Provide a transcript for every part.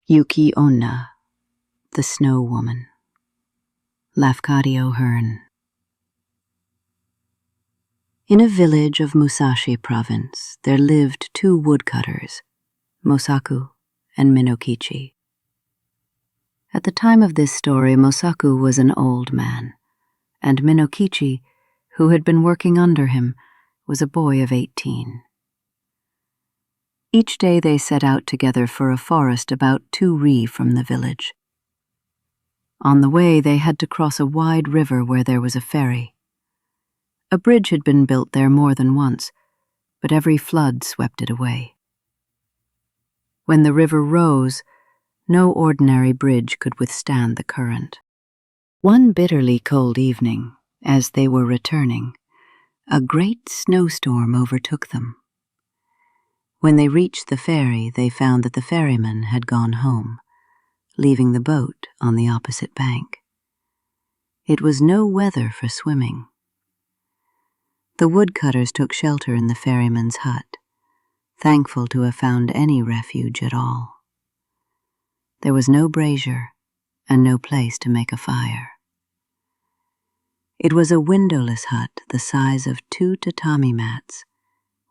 Yuki-Onna, the Snow Woman. Lafcadio Hearn. In a village of Musashi province, there lived two woodcutters, Mosaku and Minokichi. At the time of this story, Mosaku was an old man, and Minokichi, who had been working under him, was a boy of 18. Each day they set out together for a forest about 2 ri from the village. On the way they had to cross a wide river where there was a ferry. A bridge had been built there more than once, but every flood swept it away. When the river rose, no ordinary bridge could withstand the current. One bitterly cold evening, as they were returning, a great snowstorm overtook them. When they reached the ferry, they found that the ferryman had gone home, leaving the boat on the opposite bank. It was no weather for swimming. The woodcutters took shelter in the ferryman's hut, thankful to have found any refuge at all. There was no brazier and no place to make a fire. It was a windowless hut the size of 2 tatami mats,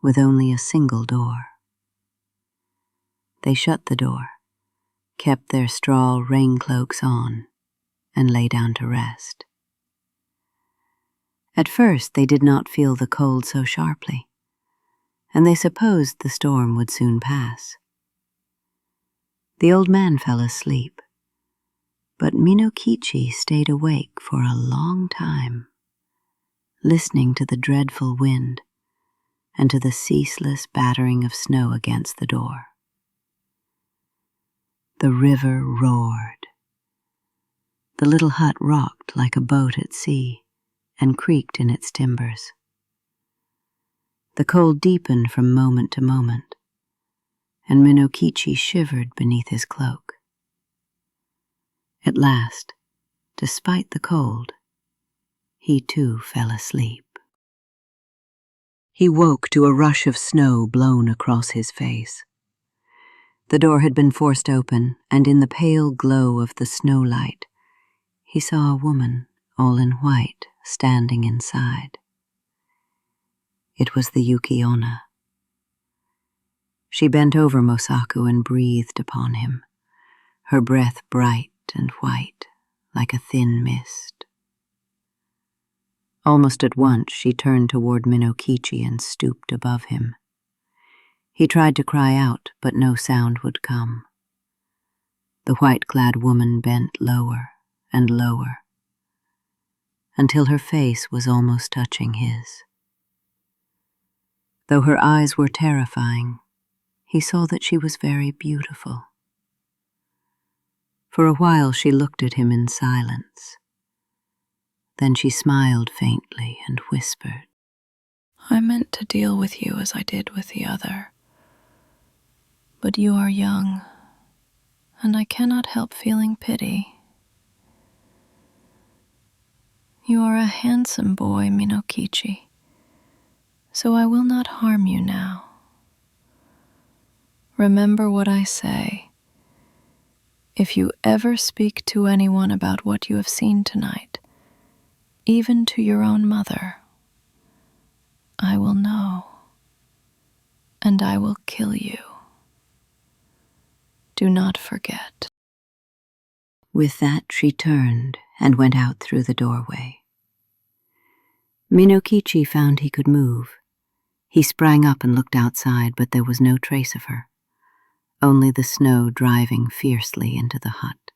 with only a single door. They shut the door, kept their straw rain-cloaks on, and lay down to rest. At first they did not feel the cold so sharply, and they supposed the storm would soon pass. The old man fell asleep, but Minokichi stayed awake for a long time, listening to the dreadful wind and to the ceaseless battering of snow against the door. The river roared. The little hut rocked like a boat at sea and creaked in its timbers. The cold deepened from moment to moment, and Minokichi shivered beneath his cloak. At last, despite the cold, he too fell asleep. He woke to a rush of snow blown across his face. The door had been forced open, and in the pale glow of the snow light, he saw a woman, all in white, standing inside. It was the Yuki-Onna. She bent over Mosaku and breathed upon him, her breath bright and white, like a thin mist. Almost at once she turned toward Minokichi and stooped above him. He tried to cry out, but no sound would come. The white-clad woman bent lower and lower, until her face was almost touching his. Though her eyes were terrifying, he saw that she was very beautiful. For a while she looked at him in silence. Then she smiled faintly and whispered, "I meant to deal with you as I did with the other. But you are young, and I cannot help feeling pity. You are a handsome boy, Minokichi, so I will not harm you now. Remember what I say. If you ever speak to anyone about what you have seen tonight, even to your own mother, I will know, and I will kill you. Do not forget." With that she turned and went out through the doorway. Minokichi found he could move. He sprang up and looked outside, but there was no trace of her, only the snow driving fiercely into the hut.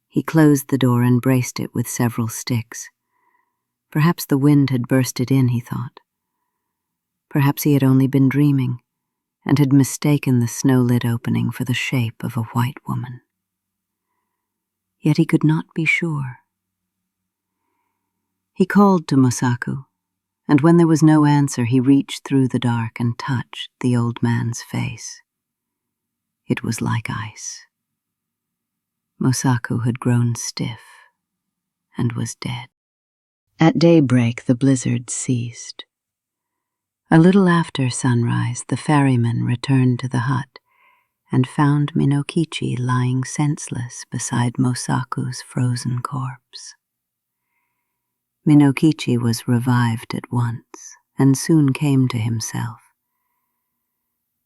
He closed the door and braced it with several sticks. Perhaps the wind had burst it in, he thought. Perhaps he had only been dreaming, and had mistaken the snow-lit opening for the shape of a white woman. Yet he could not be sure. He called to Mosaku, and when there was no answer, he reached through the dark and touched the old man's face. It was like ice. Mosaku had grown stiff and was dead. At daybreak, the blizzard ceased. A little after sunrise, the ferryman returned to the hut and found Minokichi lying senseless beside Mosaku's frozen corpse. Minokichi was revived at once and soon came to himself,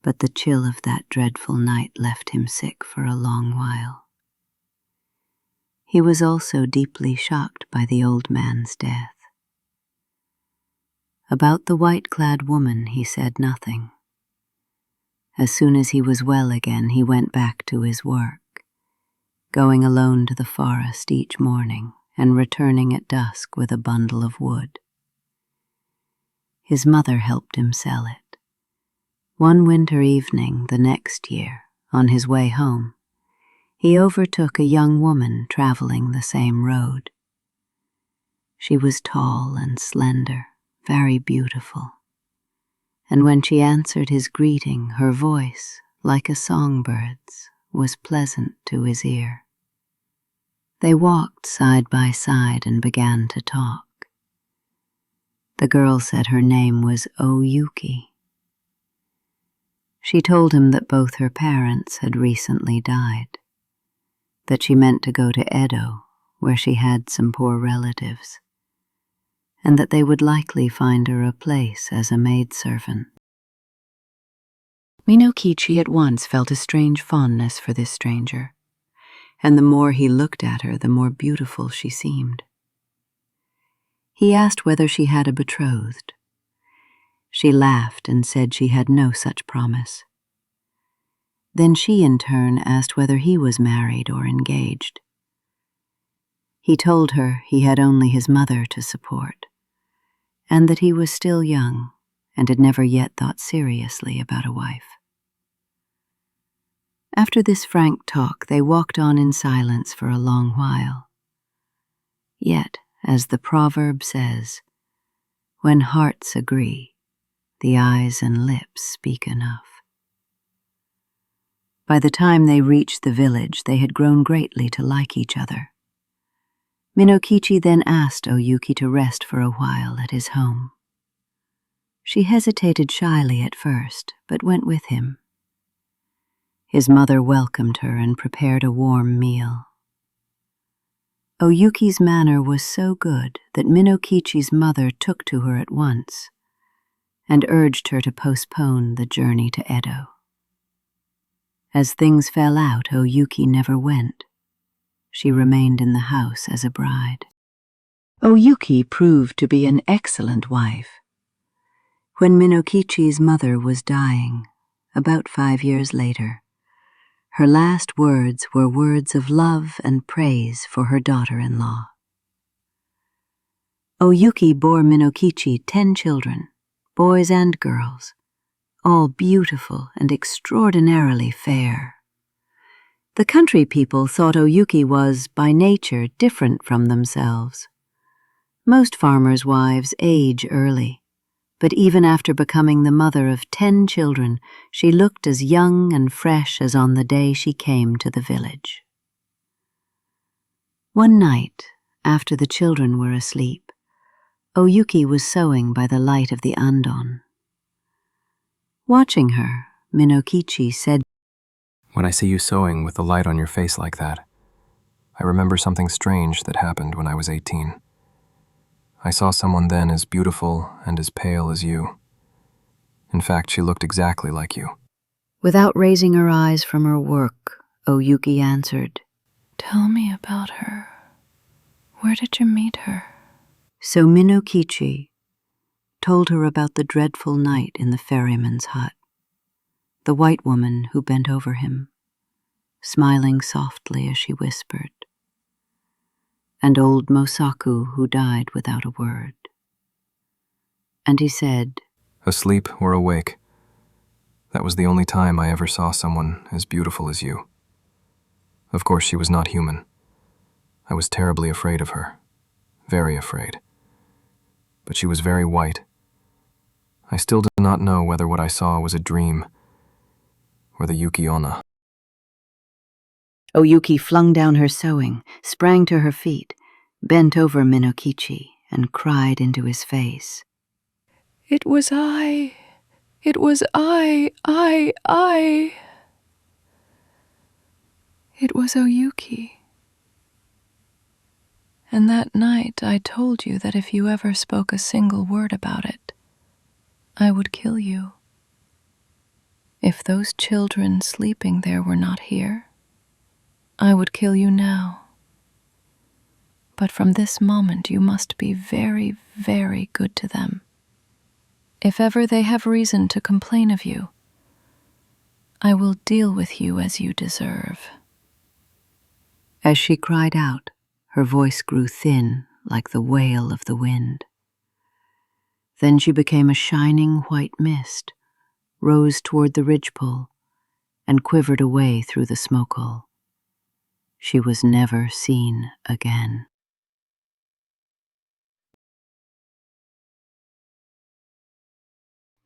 but the chill of that dreadful night left him sick for a long while. He was also deeply shocked by the old man's death. About the white-clad woman he said nothing. As soon as he was well again, he went back to his work, going alone to the forest each morning and returning at dusk with a bundle of wood. His mother helped him sell it. One winter evening the next year, on his way home, he overtook a young woman traveling the same road. She was tall and slender, very beautiful, and when she answered his greeting, her voice, like a songbird's, was pleasant to his ear. They walked side by side and began to talk. The girl said her name was Yuki. She told him that both her parents had recently died, that she meant to go to Edo, where she had some poor relatives, and that they would likely find her a place as a maidservant. Minokichi at once felt a strange fondness for this stranger, and the more he looked at her, the more beautiful she seemed. He asked whether she had a betrothed. She laughed and said she had no such promise. Then she in turn asked whether he was married or engaged. He told her he had only his mother to support, and that he was still young and had never yet thought seriously about a wife. After this frank talk, they walked on in silence for a long while. Yet, as the proverb says, when hearts agree, the eyes and lips speak enough. By the time they reached the village, they had grown greatly to like each other. Minokichi then asked Oyuki to rest for a while at his home. She hesitated shyly at first, but went with him. His mother welcomed her and prepared a warm meal. Oyuki's manner was so good that Minokichi's mother took to her at once and urged her to postpone the journey to Edo. As things fell out, Oyuki never went. She remained in the house as a bride. Oyuki proved to be an excellent wife. When Minokichi's mother was dying, about 5 years later, her last words were words of love and praise for her daughter-in-law. Oyuki bore Minokichi 10 children, boys and girls, all beautiful and extraordinarily fair. The country people thought Oyuki was, by nature, different from themselves. Most farmers' wives age early, but even after becoming the mother of 10 children, she looked as young and fresh as on the day she came to the village. One night, after the children were asleep, Oyuki was sewing by the light of the andon. Watching her, Minokichi said, "When I see you sewing with the light on your face like that, I remember something strange that happened when I was 18. I saw someone then as beautiful and as pale as you. In fact, she looked exactly like you." Without raising her eyes from her work, Oyuki answered, Tell me about her. Where did you meet her? So Minokichi told her about the dreadful night in the ferryman's hut, the white woman who bent over him, smiling softly as she whispered, and old Mosaku who died without a word. And he said, Asleep or awake, that was the only time I ever saw someone as beautiful as you. Of course, she was not human. I was terribly afraid of her, very afraid. But she was very white. I still do not know whether what I saw was a dream or the Yuki-Onna. Oyuki flung down her sewing, sprang to her feet, bent over Minokichi, and cried into his face. It was I. It was I. It was Oyuki. And that night I told you that if you ever spoke a single word about it, I would kill you. If those children sleeping there were not here, I would kill you now. But from this moment you must be very, very good to them. If ever they have reason to complain of you, I will deal with you as you deserve. As she cried out, her voice grew thin like the wail of the wind. Then she became a shining white mist, rose toward the ridgepole, and quivered away through the smoke hole. She was never seen again.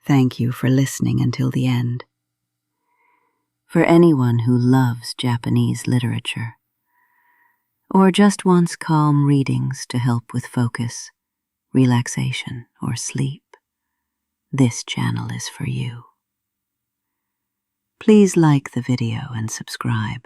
Thank you for listening until the end. For anyone who loves Japanese literature, or just wants calm readings to help with focus, relaxation, or sleep, this channel is for you. Please like the video and subscribe.